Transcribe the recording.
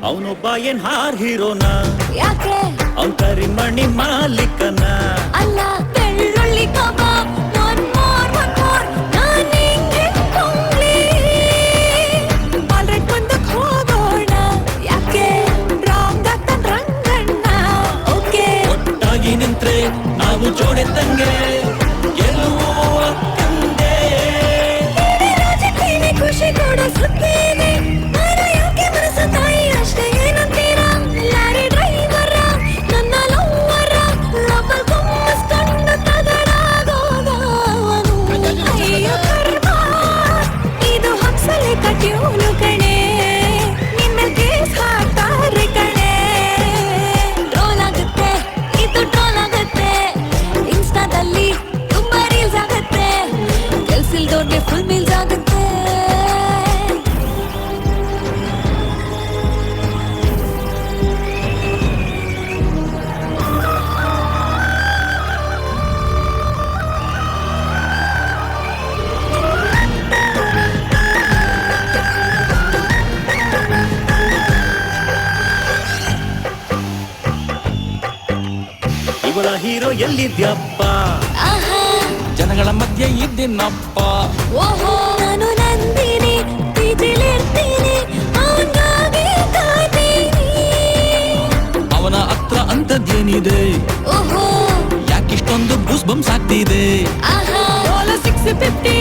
ಅವನೊಬ್ಬ ಏನ್ ಹಾರ್ ಹೀರೋನ ಯಾಕೆ ಅವನ್ ಕರಿಮಣಿ ಮಾಲೀಕನ ಅಲ್ಲ ಬೆಳ್ಳುಳ್ಳಿ ಕಬಾಬ್ ಒನ್ ಮೋರ್ ನಾನು ಹಿಂಗೆ ಕೊಂಗ್ಲಿ ಆಲ್ರೆಡ್ ಮುಂದಕ್ಕೆ ಹೋಗೋಣ ಯಾಕೆ ರಾಂಗ್ ಆಗ್ತಾನ್ ರಂಗಣ್ಣ ಓಕೆ ಒಟ್ಟಾಗಿ ನಿಂತ್ರೆ ನಾವು ಜೋಡೆ ತಂಗೆ ಗೆಲ್ಲುವ ಅಕ್ಕಂದೆ ರಾಜಕೀಯ ಖುಷಿ ಕೊಡೋ ಸುತ್ತೇನೆ ನಾನು ಯಾಕೆ ಮನಸ್ಸು ತಾಯಿ ಅಷ್ಟೇ ಏನಂತೀರಾ ಲಾರಿ ಡ್ರೈವರ ನನ್ನ ಲವ್ವರ ಲಬ್ಬಲ್ ಕುಮ್ಮಿಸ್ಕೊಂಡು ತಗಡಾಗೋದವನು ಅಯ್ಯೋ ಕರ್ಮ ಇದು ಹಂಸಲೆ ಕಟ್ಯೂನು ಕಣೆ ನಿನ್ಮೇಲ್ ಕೇಸ್ ಹಾಕ್ತಾರೆ ಕಣೆ ಟ್ರೋಲ್ ಆಗುತ್ತೆ ಇದು ಟ್ರೋಲ್ ಆಗುತ್ತೆ ಇನ್ಸ್ಟಾದಲ್ಲಿ ತುಂಬಾ ರೀಲ್ಸ್ ಆಗುತ್ತೆ ಕೆಲ್ಸಿಲ್ದೋರ್ಗೆ ಫುಲ್ ಮೀಲ್ಸ್ ಆಗುತ್ತೆ ಇವಳ ಹೀರೋ ಎಲ್ಲಿದ್ಯಪ್ಪ ಆಹಾ ಜನಗಳ ಮಧ್ಯೆ ಇದ್ದೀನಪ್ಪ. ಓಹೋ ನಾನು ನಂದಿನಿ ಪ್ರೀತಿಲಿರ್ತೀನಿ ಹಂಗಾಗಿ ಕಾಯ್ತೀನಿ ಅವನ ಹತ್ರ ಅಂತದ್ದೇನಿದೆ, ಓಹೋ ಯಾಕಿಷ್ಟೊಂದು ಗೂಸ್ ಬಂಪ್ಸ್ ಆಗ್ತಿದೆ. ಆಹಾ 650